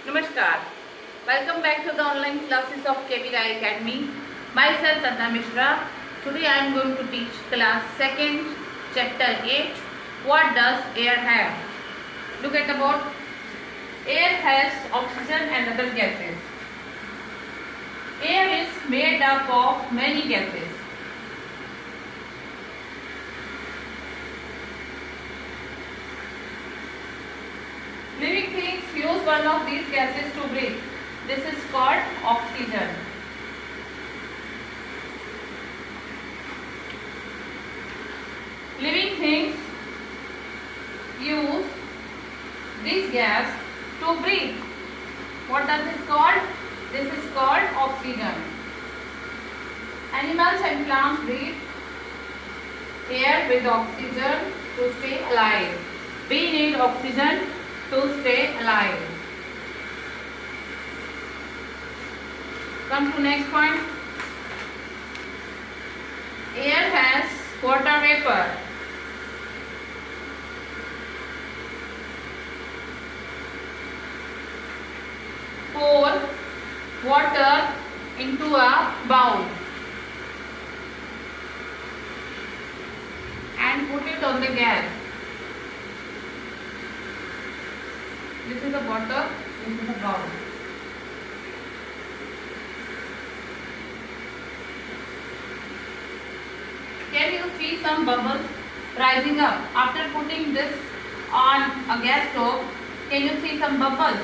Namaskar. Welcome back to the online classes of KB Rai Academy. Myself Tata Mishra. Today I am going to teach class 2nd, chapter 8. What does air have? Look at the board. Air has oxygen and other gases. Air is made up of many gases. Living things use one of these gases to breathe. This is called oxygen. Living things use this gas to breathe. What does this called? This is called oxygen. Animals and plants breathe air with oxygen to stay alive. We need oxygen to stay alive. Come to next point. Air has water vapor. Pour water into a bowl and put it on the gas. This is the water, this is the bowl. Can you see some bubbles rising up? After putting this on a gas stove, can you see some bubbles?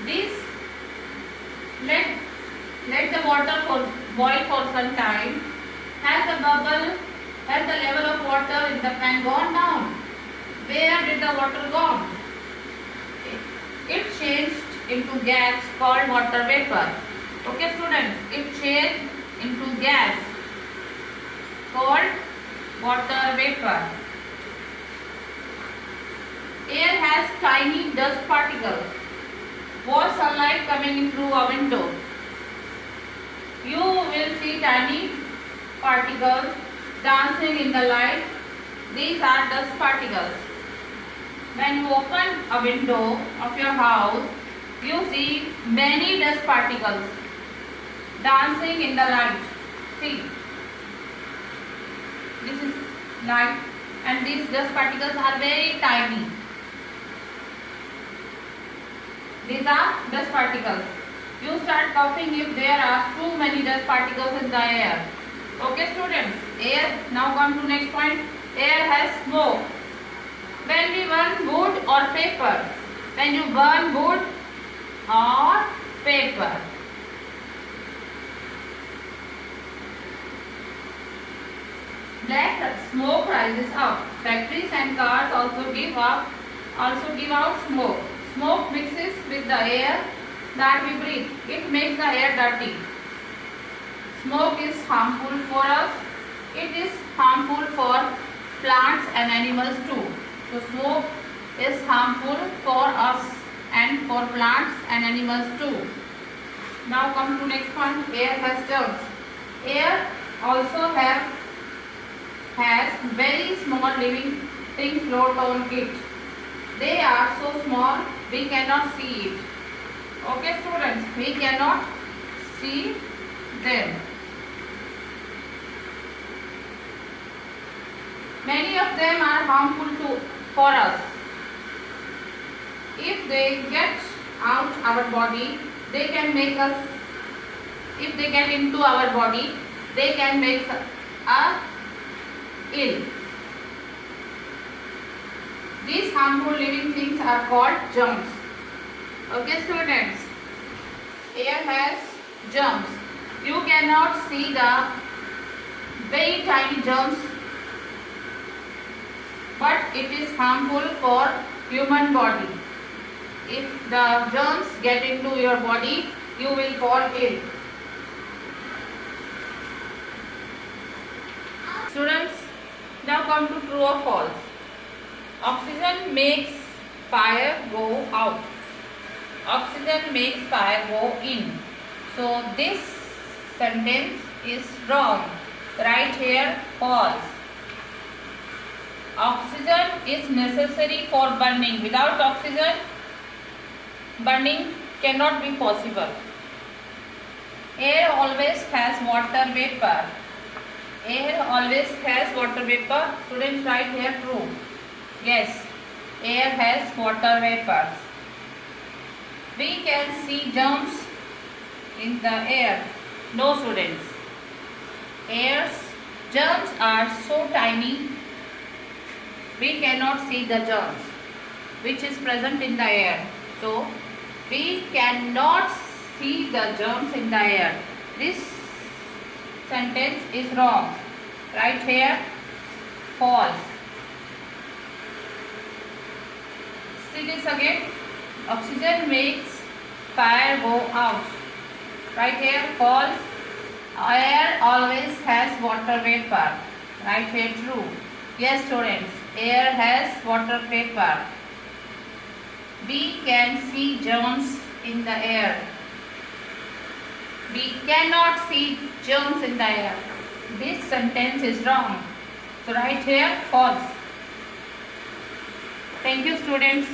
This let the water boil for some time. Has the level of water in the pan gone down? Where did the water go? It changed into gas called water vapor. Okay students, it changed into gas called water vapor. Air has tiny dust particles. Watch sunlight coming in through a window. You will see tiny particles dancing in the light. These are dust particles. When you open a window of your house, you see many dust particles dancing in the light. See, this is light and these dust particles are very tiny. These are dust particles. You start coughing if there are too many dust particles in the air. Okay students, air. Now come to next point. Air has smoke. When we burn wood or paper, when you burn wood or paper, black smoke rises up. Factories and cars also give out smoke. Smoke mixes with the air that we breathe. It makes the air dirty. Smoke is harmful for us. It is harmful for plants and animals too. So smoke is harmful for us and for plants and animals too. Now come to next one. Air has germs. Air also has very small living things float on it. They are so small we cannot see it. Okay students, we cannot see them. Many of them are harmful for us. If they get out our body, they can make us, if they get into our body, they can make us ill. These harmful living things are called germs. Okay students, air has germs. You cannot see the very tiny germs, but it is harmful for human body. If the germs get into your body, you will fall ill. Students, now come to true or false. Oxygen makes fire go out. Oxygen makes fire go in. So this sentence is wrong. Right here false. oxygen is necessary for burning. Without oxygen, burning cannot be possible. Air always has water vapor. Air always has water vapor. Students, write here true. Yes, air has water vapor. We can see germs in the air. No, students. Air's germs are so tiny, we cannot see the germs which is present in the air. So, we cannot see the germs in the air. This sentence is wrong. Right here, false. See this again. Oxygen makes fire go out. Right here, false. Air always has water vapor. Right here, true. Yes, students. Air has water vapor. We can see germs in the air. We cannot see germs in the air. This sentence is wrong. So, right here, false. Thank you, students.